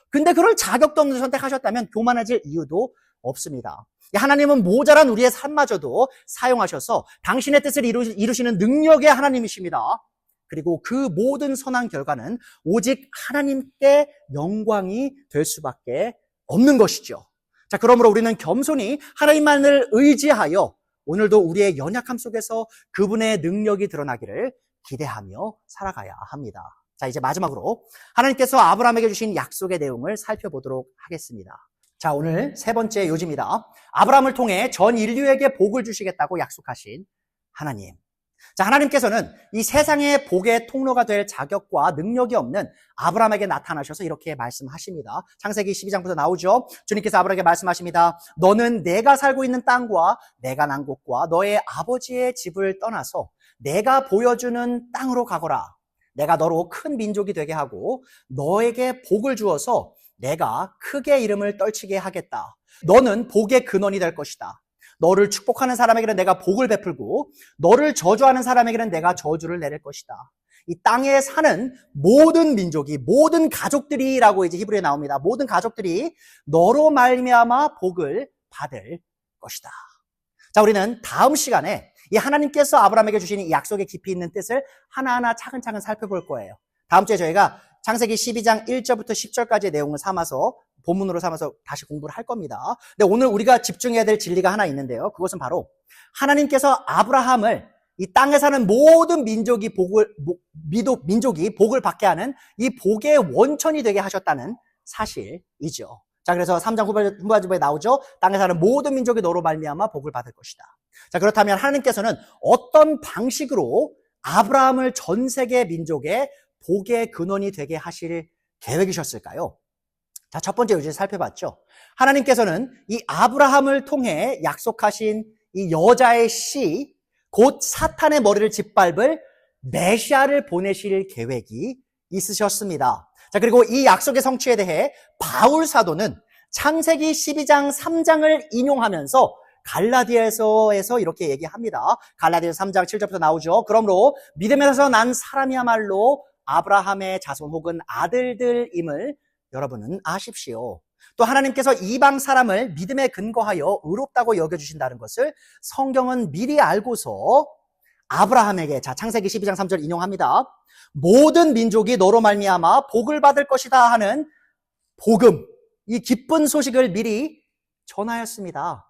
근데 그럴 자격도 없는 선택하셨다면 교만해질 이유도 없습니다. 하나님은 모자란 우리의 삶마저도 사용하셔서 당신의 뜻을 이루시는 능력의 하나님이십니다. 그리고 그 모든 선한 결과는 오직 하나님께 영광이 될 수밖에 없는 것이죠. 자, 그러므로 우리는 겸손히 하나님만을 의지하여 오늘도 우리의 연약함 속에서 그분의 능력이 드러나기를 기대하며 살아가야 합니다. 자, 이제 마지막으로 하나님께서 아브라함에게 주신 약속의 내용을 살펴보도록 하겠습니다. 자, 오늘 세 번째 요지입니다. 아브라함을 통해 전 인류에게 복을 주시겠다고 약속하신 하나님. 자, 하나님께서는 이 세상의 복의 통로가 될 자격과 능력이 없는 아브라함에게 나타나셔서 이렇게 말씀하십니다. 창세기 12장부터 나오죠. 주님께서 아브라함에게 말씀하십니다. 너는 내가 살고 있는 땅과 내가 난 곳과 너의 아버지의 집을 떠나서 내가 보여주는 땅으로 가거라. 내가 너로 큰 민족이 되게 하고 너에게 복을 주어서 내가 크게 이름을 떨치게 하겠다. 너는 복의 근원이 될 것이다. 너를 축복하는 사람에게는 내가 복을 베풀고 너를 저주하는 사람에게는 내가 저주를 내릴 것이다. 이 땅에 사는 모든 민족이, 모든 가족들이라고 이제 히브리에 나옵니다. 모든 가족들이 너로 말미암아 복을 받을 것이다. 자, 우리는 다음 시간에 이 하나님께서 아브라함에게 주시는 이 약속의 깊이 있는 뜻을 하나하나 차근차근 살펴볼 거예요. 다음 주에 저희가 창세기 12장 1절부터 10절까지의 내용을 삼아서 본문으로 삼아서 다시 공부를 할 겁니다. 근데 오늘 우리가 집중해야 될 진리가 하나 있는데요. 그것은 바로 하나님께서 아브라함을 이 땅에 사는 모든 민족이 복을 받게 하는 이 복의 원천이 되게 하셨다는 사실이죠. 자, 그래서 3장 후반부에 나오죠. 땅에 사는 모든 민족이 너로 말미암아 복을 받을 것이다. 자, 그렇다면 하나님께서는 어떤 방식으로 아브라함을 전 세계 민족의 복의 근원이 되게 하실 계획이셨을까요? 자, 첫 번째 요지를 살펴봤죠. 하나님께서는 이 아브라함을 통해 약속하신 이 여자의 씨, 곧 사탄의 머리를 짓밟을 메시아를 보내실 계획이 있으셨습니다. 자, 그리고 이 약속의 성취에 대해 바울 사도는 창세기 12장 3장을 인용하면서 갈라디아서에서 이렇게 얘기합니다. 갈라디아서 3장 7절부터 나오죠. 그러므로 믿음에서 난 사람이야말로 아브라함의 자손 혹은 아들들임을 여러분은 아십시오. 또 하나님께서 이방 사람을 믿음에 근거하여 의롭다고 여겨주신다는 것을 성경은 미리 알고서 아브라함에게, 자, 창세기 12장 3절 인용합니다. 모든 민족이 너로 말미암아 복을 받을 것이다 하는 복음, 이 기쁜 소식을 미리 전하였습니다.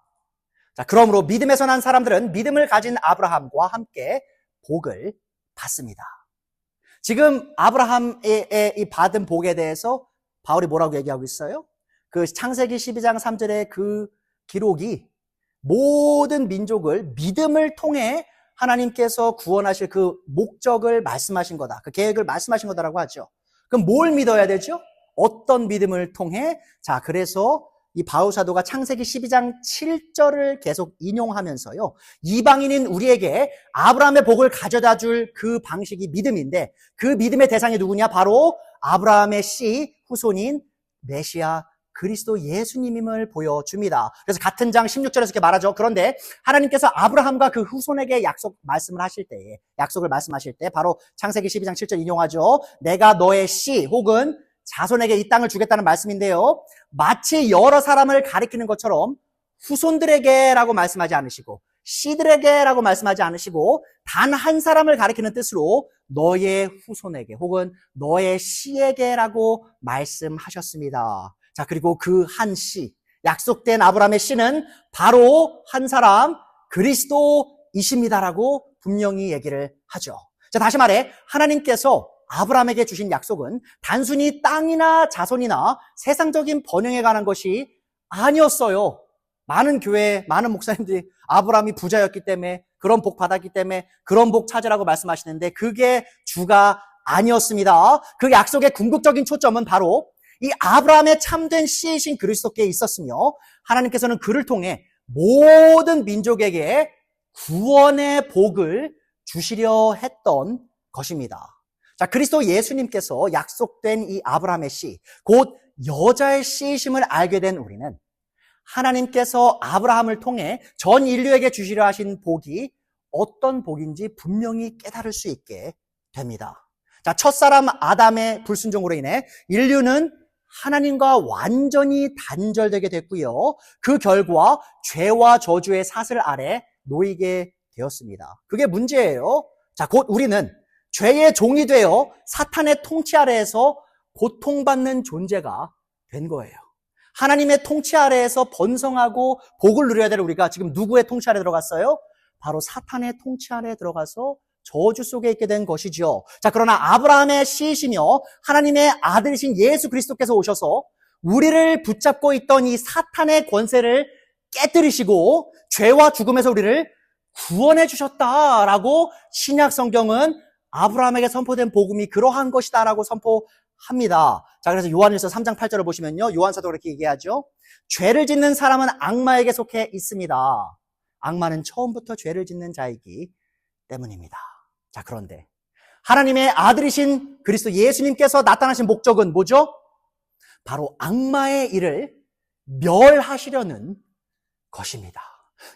자, 그러므로 믿음에서 난 사람들은 믿음을 가진 아브라함과 함께 복을 받습니다. 지금 아브라함의 이 받은 복에 대해서 바울이 뭐라고 얘기하고 있어요? 그 창세기 12장 3절의 그 기록이 모든 민족을 믿음을 통해 하나님께서 구원하실 그 목적을 말씀하신 거다. 그 계획을 말씀하신 거다라고 하죠. 그럼 뭘 믿어야 되죠? 어떤 믿음을 통해? 자, 그래서 이 바울 사도가 창세기 12장 7절을 계속 인용하면서요. 이방인인 우리에게 아브라함의 복을 가져다 줄 그 방식이 믿음인데 그 믿음의 대상이 누구냐? 바로 아브라함의 씨, 후손인 메시아 그리스도 예수님임을 보여줍니다. 그래서 같은 장 16절에서 이렇게 말하죠. 그런데 하나님께서 아브라함과 그 후손에게 약속을 말씀하실 때 바로 창세기 12장 7절 인용하죠. 내가 너의 씨 혹은 자손에게 이 땅을 주겠다는 말씀인데요. 마치 여러 사람을 가리키는 것처럼 후손들에게라고 말씀하지 않으시고 씨들에게라고 말씀하지 않으시고 단 한 사람을 가리키는 뜻으로 너의 후손에게 혹은 너의 씨에게라고 말씀하셨습니다. 자, 그리고 그 한 씨, 약속된 아브라함의 씨는 바로 한 사람 그리스도이십니다라고 분명히 얘기를 하죠. 자, 다시 말해 하나님께서 아브라함에게 주신 약속은 단순히 땅이나 자손이나 세상적인 번영에 관한 것이 아니었어요. 많은 교회, 많은 목사님들이 아브라함이 부자였기 때문에 그런 복 받았기 때문에 그런 복 찾으라고 말씀하시는데 그게 주가 아니었습니다. 그 약속의 궁극적인 초점은 바로 이 아브라함의 참된 씨이신 그리스도께 있었으며 하나님께서는 그를 통해 모든 민족에게 구원의 복을 주시려 했던 것입니다. 자, 그리스도 예수님께서 약속된 이 아브라함의 씨, 곧 여자의 씨이심을 알게 된 우리는 하나님께서 아브라함을 통해 전 인류에게 주시려 하신 복이 어떤 복인지 분명히 깨달을 수 있게 됩니다. 자, 첫사람 아담의 불순종으로 인해 인류는 하나님과 완전히 단절되게 됐고요. 그 결과 죄와 저주의 사슬 아래 놓이게 되었습니다. 그게 문제예요. 자, 곧 우리는 죄의 종이 되어 사탄의 통치 아래에서 고통받는 존재가 된 거예요. 하나님의 통치 아래에서 번성하고 복을 누려야 될 우리가 지금 누구의 통치 아래 들어갔어요? 바로 사탄의 통치 아래에 들어가서 저주 속에 있게 된 것이죠. 자, 그러나 아브라함의 씨이시며 하나님의 아들이신 예수 그리스도께서 오셔서 우리를 붙잡고 있던 이 사탄의 권세를 깨뜨리시고 죄와 죽음에서 우리를 구원해 주셨다라고 신약 성경은 아브라함에게 선포된 복음이 그러한 것이다라고 선포합니다. 자, 그래서 요한일서 3장 8절을 보시면요. 요한사도가 그렇게 얘기하죠. 죄를 짓는 사람은 악마에게 속해 있습니다. 악마는 처음부터 죄를 짓는 자이기 때문입니다. 자, 그런데 하나님의 아들이신 그리스도 예수님께서 나타나신 목적은 뭐죠? 바로 악마의 일을 멸하시려는 것입니다.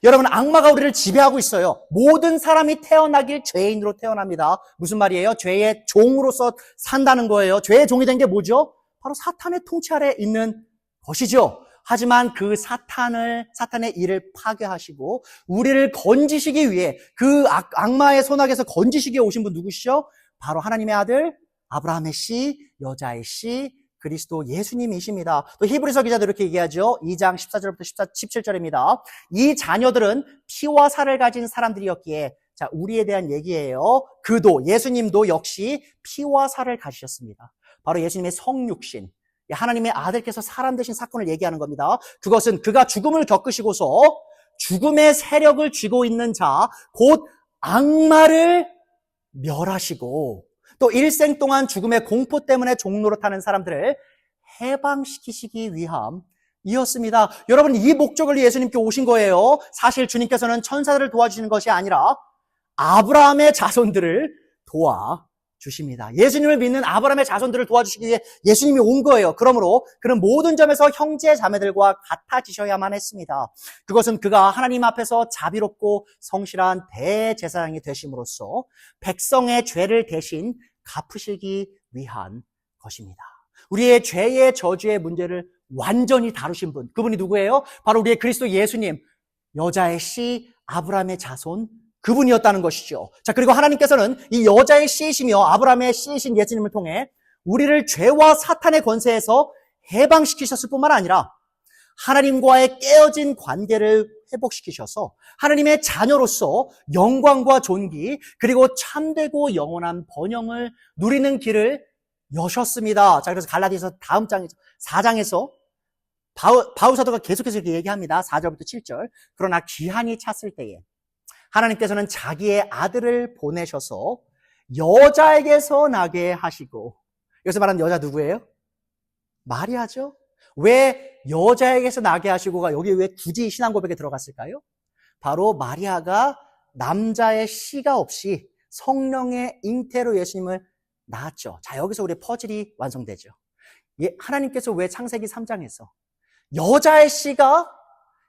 여러분, 악마가 우리를 지배하고 있어요. 모든 사람이 태어나길 죄인으로 태어납니다. 무슨 말이에요? 죄의 종으로서 산다는 거예요. 죄의 종이 된 게 뭐죠? 바로 사탄의 통치 아래에 있는 것이죠. 하지만 그 사탄의 일을 파괴하시고 우리를 건지시기 위해 그 악마의 손아귀에서 건지시기 위해 오신 분 누구시죠? 바로 하나님의 아들 아브라함의 씨, 여자의 씨 그리스도 예수님이십니다. 또 히브리서 기자도 이렇게 얘기하죠. 2장 14절부터 17절입니다. 이 자녀들은 피와 살을 가진 사람들이었기에 자, 우리에 대한 얘기예요. 그도 예수님도 역시 피와 살을 가지셨습니다. 바로 예수님의 성육신, 하나님의 아들께서 사람 되신 사건을 얘기하는 겁니다. 그것은 그가 죽음을 겪으시고서 죽음의 세력을 쥐고 있는 자, 곧 악마를 멸하시고 또 일생 동안 죽음의 공포 때문에 종노릇하는 사람들을 해방시키시기 위함이었습니다. 여러분, 이 목적을 위해 예수님께 오신 거예요. 사실 주님께서는 천사들을 도와주시는 것이 아니라 아브라함의 자손들을 도와주십니다. 예수님을 믿는 아브라함의 자손들을 도와주시기 위해 예수님이 온 거예요. 그러므로 그는 모든 점에서 형제 자매들과 같아지셔야만 했습니다. 그것은 그가 하나님 앞에서 자비롭고 성실한 대제사장이 되심으로써 백성의 죄를 대신 갚으시기 위한 것입니다. 우리의 죄의 저주의 문제를 완전히 다루신 분, 그분이 누구예요? 바로 우리의 그리스도 예수님, 여자의 씨, 아브라함의 자손, 그분이었다는 것이죠. 자, 그리고 하나님께서는 이 여자의 씨이시며 아브라함의 씨이신 예수님을 통해 우리를 죄와 사탄의 권세에서 해방시키셨을 뿐만 아니라 하나님과의 깨어진 관계를 회복시키셔서 하나님의 자녀로서 영광과 존귀 그리고 참되고 영원한 번영을 누리는 길을 여셨습니다. 자, 그래서 갈라디아서 다음 장에서 4장에서 바울 사도가 계속해서 이렇게 얘기합니다. 4절부터 7절. 그러나 기한이 찼을 때에 하나님께서는 자기의 아들을 보내셔서 여자에게서 나게 하시고, 여기서 말하는 여자 누구예요? 마리아죠. 왜 여자에게서 나게 하시고가 여기 왜 굳이 신앙 고백에 들어갔을까요? 바로 마리아가 남자의 씨가 없이 성령의 잉태로 예수님을 낳았죠. 자, 여기서 우리 퍼즐이 완성되죠. 하나님께서 왜 창세기 3장에서 여자의 씨가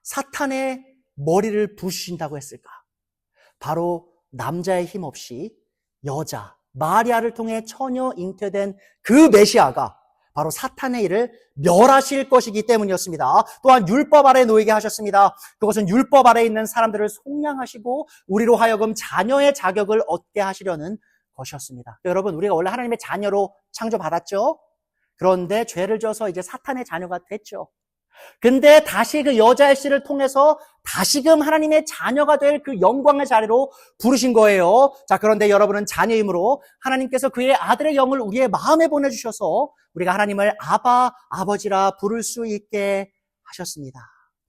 사탄의 머리를 부수신다고 했을까? 바로 남자의 힘 없이 여자, 마리아를 통해 처녀 잉태된 그 메시아가 바로 사탄의 일을 멸하실 것이기 때문이었습니다. 또한 율법 아래 놓이게 하셨습니다. 그것은 율법 아래 있는 사람들을 속량하시고 우리로 하여금 자녀의 자격을 얻게 하시려는 것이었습니다. 여러분, 우리가 원래 하나님의 자녀로 창조받았죠? 그런데 죄를 져서 이제 사탄의 자녀가 됐죠. 근데 다시 그 여자의 씨를 통해서 다시금 하나님의 자녀가 될 그 영광의 자리로 부르신 거예요. 자, 그런데 여러분은 자녀이므로 하나님께서 그의 아들의 영을 우리의 마음에 보내주셔서 우리가 하나님을 아바, 아버지라 부를 수 있게 하셨습니다.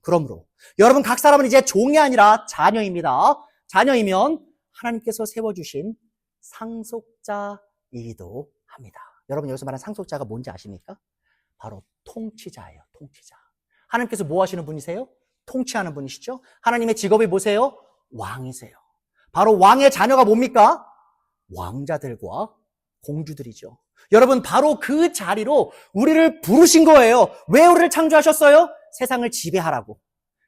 그러므로 여러분 각 사람은 이제 종이 아니라 자녀입니다. 자녀이면 하나님께서 세워주신 상속자이기도 합니다. 여러분 여기서 말하는 상속자가 뭔지 아십니까? 바로 통치자예요. 통치자. 하나님께서 뭐 하시는 분이세요? 통치하는 분이시죠? 하나님의 직업이 뭐세요? 왕이세요. 바로 왕의 자녀가 뭡니까? 왕자들과 공주들이죠. 여러분 바로 그 자리로 우리를 부르신 거예요. 왜 우리를 창조하셨어요? 세상을 지배하라고.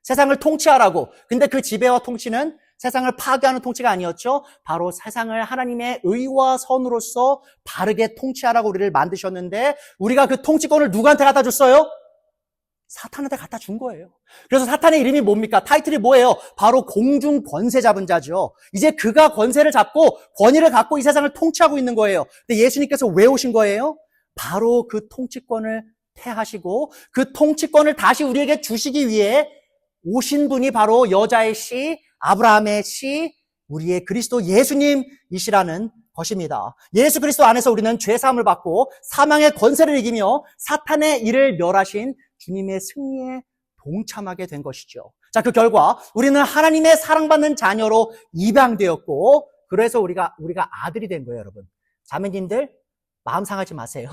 세상을 통치하라고. 근데 그 지배와 통치는 세상을 파괴하는 통치가 아니었죠. 바로 세상을 하나님의 의와 선으로서 바르게 통치하라고 우리를 만드셨는데 우리가 그 통치권을 누구한테 갖다 줬어요? 사탄한테 갖다 준 거예요. 그래서 사탄의 이름이 뭡니까? 타이틀이 뭐예요? 바로 공중 권세 잡은 자죠. 이제 그가 권세를 잡고 권위를 갖고 이 세상을 통치하고 있는 거예요. 근데 예수님께서 왜 오신 거예요? 바로 그 통치권을 퇴하시고 그 통치권을 다시 우리에게 주시기 위해 오신 분이 바로 여자의 씨, 아브라함의 씨, 우리의 그리스도 예수님이시라는 것입니다. 예수 그리스도 안에서 우리는 죄사함을 받고 사망의 권세를 이기며 사탄의 일을 멸하신 주님의 승리에 동참하게 된 것이죠. 자, 그 결과 우리는 하나님의 사랑받는 자녀로 입양되었고 그래서 우리가 아들이 된 거예요, 여러분. 자매님들 마음 상하지 마세요.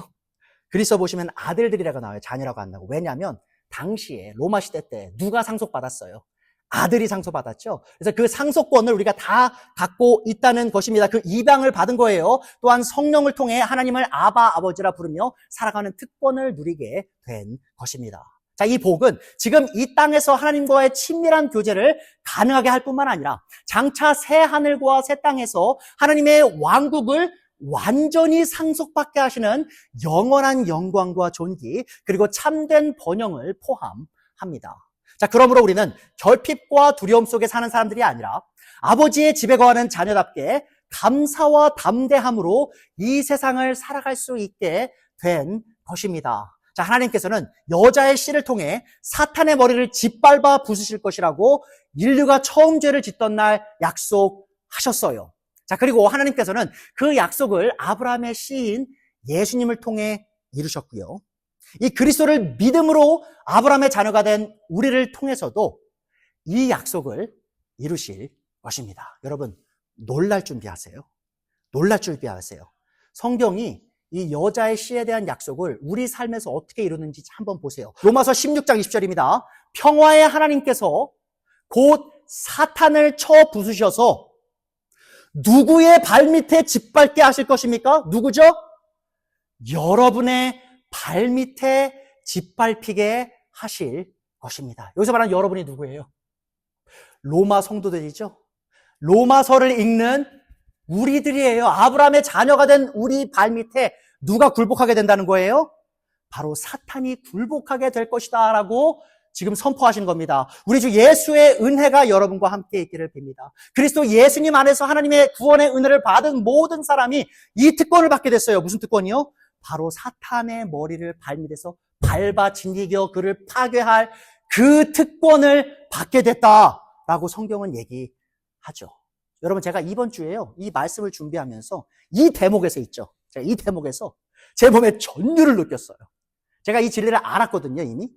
그리스도 보시면 아들들이라고 나와요. 자녀라고 안 나오고. 왜냐하면 당시에 로마 시대 때 누가 상속받았어요? 아들이 상속받았죠. 그래서 그 상속권을 우리가 다 갖고 있다는 것입니다. 그 입양을 받은 거예요. 또한 성령을 통해 하나님을 아바, 아버지라 부르며 살아가는 특권을 누리게 된 것입니다. 자, 이 복은 지금 이 땅에서 하나님과의 친밀한 교제를 가능하게 할 뿐만 아니라 장차 새 하늘과 새 땅에서 하나님의 왕국을 완전히 상속받게 하시는 영원한 영광과 존귀 그리고 참된 번영을 포함합니다. 자, 그러므로 우리는 결핍과 두려움 속에 사는 사람들이 아니라 아버지의 집에 거하는 자녀답게 감사와 담대함으로 이 세상을 살아갈 수 있게 된 것입니다. 자, 하나님께서는 여자의 씨를 통해 사탄의 머리를 짓밟아 부수실 것이라고 인류가 처음 죄를 짓던 날 약속하셨어요. 자, 그리고 하나님께서는 그 약속을 아브라함의 씨인 예수님을 통해 이루셨고요. 이 그리스도를 믿음으로 아브라함의 자녀가 된 우리를 통해서도 이 약속을 이루실 것입니다. 여러분, 놀랄 준비하세요. 놀랄 준비하세요. 성경이 이 여자의 씨에 대한 약속을 우리 삶에서 어떻게 이루는지 한번 보세요. 로마서 16장 20절입니다. 평화의 하나님께서 곧 사탄을 쳐 부수셔서 누구의 발밑에 짓밟게 하실 것입니까? 누구죠? 여러분의 발밑에 짓밟히게 하실 것입니다. 여기서 말하는 여러분이 누구예요? 로마 성도들이죠. 로마서를 읽는 우리들이에요. 아브라함의 자녀가 된 우리 발밑에 누가 굴복하게 된다는 거예요? 바로 사탄이 굴복하게 될 것이다 라고 지금 선포하신 겁니다. 우리 주 예수의 은혜가 여러분과 함께 있기를 빕니다. 그리스도 예수님 안에서 하나님의 구원의 은혜를 받은 모든 사람이 이 특권을 받게 됐어요. 무슨 특권이요? 바로 사탄의 머리를 발밑에서 밟아 진이겨 그를 파괴할 그 특권을 받게 됐다라고 성경은 얘기하죠. 여러분, 제가 이번 주에요, 이 말씀을 준비하면서 이 대목에서 있죠. 제가 이 대목에서 제 몸에 전율을 느꼈어요. 제가 이 진리를 알았거든요, 이미.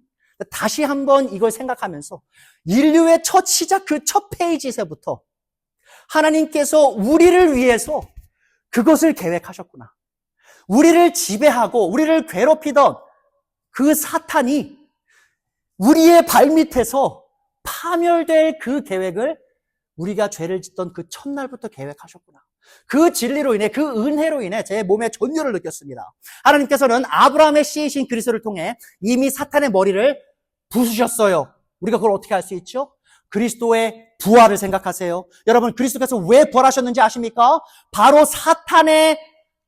다시 한번 이걸 생각하면서 인류의 첫 시작, 그 첫 페이지에서부터 하나님께서 우리를 위해서 그것을 계획하셨구나. 우리를 지배하고 우리를 괴롭히던 그 사탄이 우리의 발밑에서 파멸될 그 계획을 우리가 죄를 짓던 그 첫날부터 계획하셨구나. 그 진리로 인해, 그 은혜로 인해 제 몸에 전율을 느꼈습니다. 하나님께서는 아브라함의 씨이신 그리스도를 통해 이미 사탄의 머리를 부수셨어요. 우리가 그걸 어떻게 알 수 있죠? 그리스도의 부활을 생각하세요. 여러분, 그리스도께서 왜 부활하셨는지 아십니까? 바로 사탄의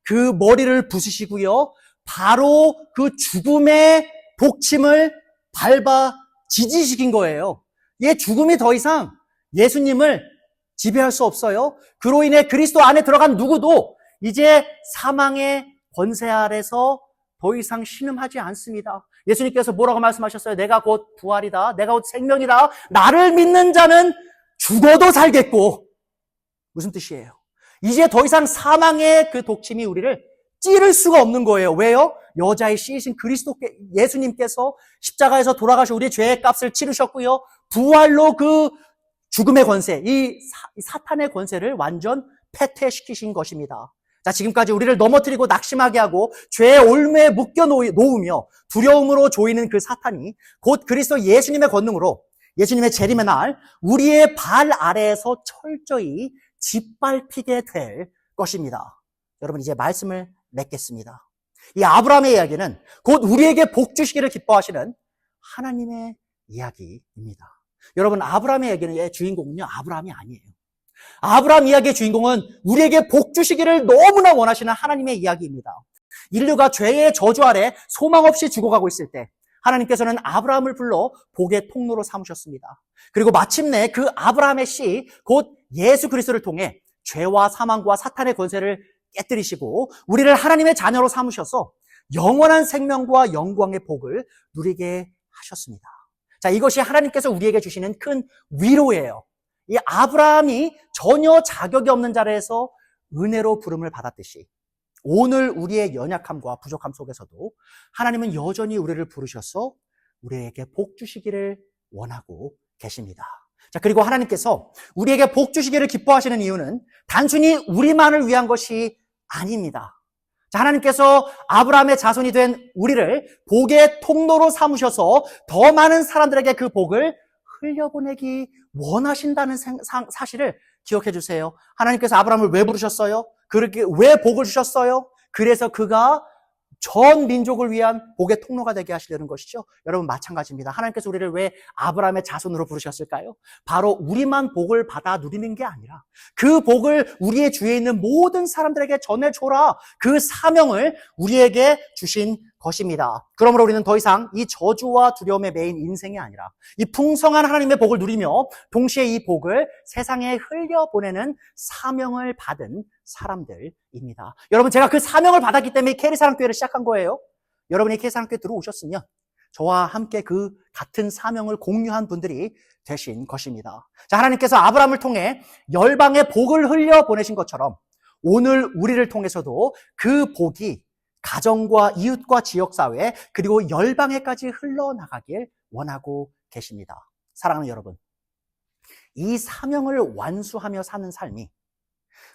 그 머리를 부수시고요. 바로 그 죽음의 복침을 밟아 지지시킨 거예요. 이 죽음이 더 이상 예수님을 지배할 수 없어요. 그로 인해 그리스도 안에 들어간 누구도 이제 사망의 권세 아래서 더 이상 신음하지 않습니다. 예수님께서 뭐라고 말씀하셨어요? 내가 곧 부활이다. 내가 곧 생명이다. 나를 믿는 자는 죽어도 살겠고. 무슨 뜻이에요? 이제 더 이상 사망의 그 독침이 우리를 찌를 수가 없는 거예요. 왜요? 여자의 씨이신 그리스도께 예수님께서 십자가에서 돌아가셔 우리의 죄의 값을 치르셨고요. 부활로 그 죽음의 권세, 이 사탄의 권세를 완전 패퇴시키신 것입니다. 자, 지금까지 우리를 넘어뜨리고 낙심하게 하고 죄의 올무에 묶여 놓으며 두려움으로 조이는 그 사탄이 곧 그리스도 예수님의 권능으로 예수님의 재림의 날 우리의 발 아래에서 철저히 짓밟히게 될 것입니다. 여러분, 이제 말씀을 맺겠습니다. 이 아브라함의 이야기는 곧 우리에게 복 주시기를 기뻐하시는 하나님의 이야기입니다. 여러분, 아브라함의 이야기의 주인공은요, 아브라함이 아니에요. 아브라함 이야기의 주인공은 우리에게 복 주시기를 너무나 원하시는 하나님의 이야기입니다. 인류가 죄의 저주 아래 소망 없이 죽어가고 있을 때 하나님께서는 아브라함을 불러 복의 통로로 삼으셨습니다. 그리고 마침내 그 아브라함의 씨, 곧 예수 그리스도를 통해 죄와 사망과 사탄의 권세를 깨뜨리시고 우리를 하나님의 자녀로 삼으셔서 영원한 생명과 영광의 복을 누리게 하셨습니다. 자, 이것이 하나님께서 우리에게 주시는 큰 위로예요. 이 아브라함이 전혀 자격이 없는 자리에서 은혜로 부름을 받았듯이 오늘 우리의 연약함과 부족함 속에서도 하나님은 여전히 우리를 부르셔서 우리에게 복 주시기를 원하고 계십니다. 자, 그리고 하나님께서 우리에게 복 주시기를 기뻐하시는 이유는 단순히 우리만을 위한 것이 아닙니다. 자, 하나님께서 아브라함의 자손이 된 우리를 복의 통로로 삼으셔서 더 많은 사람들에게 그 복을 흘려보내기 원하신다는 사실을 기억해 주세요. 하나님께서 아브라함을 왜 부르셨어요? 그렇게 왜 복을 주셨어요? 그래서 그가 전 민족을 위한 복의 통로가 되게 하시려는 것이죠. 여러분, 마찬가지입니다. 하나님께서 우리를 왜 아브라함의 자손으로 부르셨을까요? 바로 우리만 복을 받아 누리는 게 아니라 그 복을 우리의 주위에 있는 모든 사람들에게 전해줘라. 그 사명을 우리에게 주신 것입니다. 그러므로 우리는 더 이상 이 저주와 두려움에 매인 인생이 아니라 이 풍성한 하나님의 복을 누리며 동시에 이 복을 세상에 흘려보내는 사명을 받은 사람들입니다. 여러분, 제가 그 사명을 받았기 때문에 캐리사랑교회를 시작한 거예요. 여러분이 캐리사랑교회 들어오셨으면 저와 함께 그 같은 사명을 공유한 분들이 되신 것입니다. 자, 하나님께서 아브라함을 통해 열방의 복을 흘려보내신 것처럼 오늘 우리를 통해서도 그 복이 가정과 이웃과 지역사회 그리고 열방에까지 흘러나가길 원하고 계십니다. 사랑하는 여러분, 이 사명을 완수하며 사는 삶이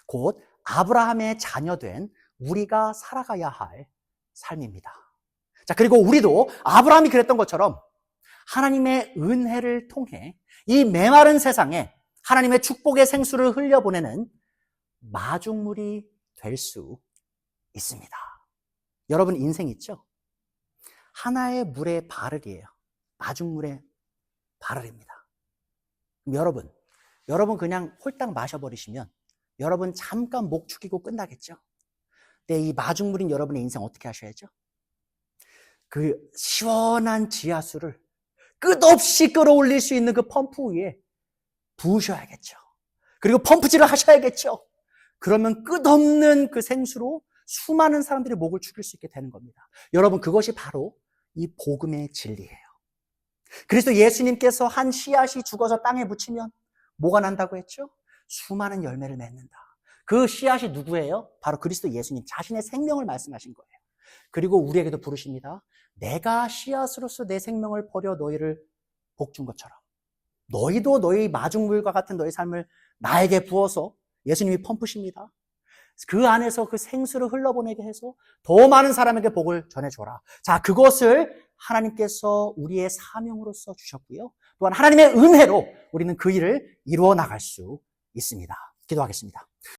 곧 아브라함의 자녀된 우리가 살아가야 할 삶입니다. 자, 그리고 우리도 아브라함이 그랬던 것처럼 하나님의 은혜를 통해 이 메마른 세상에 하나님의 축복의 생수를 흘려보내는 마중물이 될 수 있습니다. 여러분, 인생 있죠? 하나의 물의 바를이에요. 마중물의 바를입니다. 그럼 여러분 그냥 홀딱 마셔버리시면 여러분 잠깐 목 축이고 끝나겠죠? 근데 이 마중물인 여러분의 인생 어떻게 하셔야죠? 그 시원한 지하수를 끝없이 끌어올릴 수 있는 그 펌프 위에 부으셔야겠죠. 그리고 펌프질을 하셔야겠죠. 그러면 끝없는 그 생수로 수많은 사람들이 목을 축일 수 있게 되는 겁니다. 여러분, 그것이 바로 이 복음의 진리예요. 그리스도 예수님께서 한 씨앗이 죽어서 땅에 묻히면 뭐가 난다고 했죠? 수많은 열매를 맺는다. 그 씨앗이 누구예요? 바로 그리스도 예수님 자신의 생명을 말씀하신 거예요. 그리고 우리에게도 부르십니다. 내가 씨앗으로서 내 생명을 버려 너희를 복준 것처럼 너희도 너희 마중물과 같은 너희 삶을 나에게 부어서 예수님이 펌프십니다. 그 안에서 그 생수를 흘러보내게 해서 더 많은 사람에게 복을 전해줘라. 자, 그것을 하나님께서 우리의 사명으로서 주셨고요. 또한 하나님의 은혜로 우리는 그 일을 이루어 나갈 수 있습니다. 기도하겠습니다.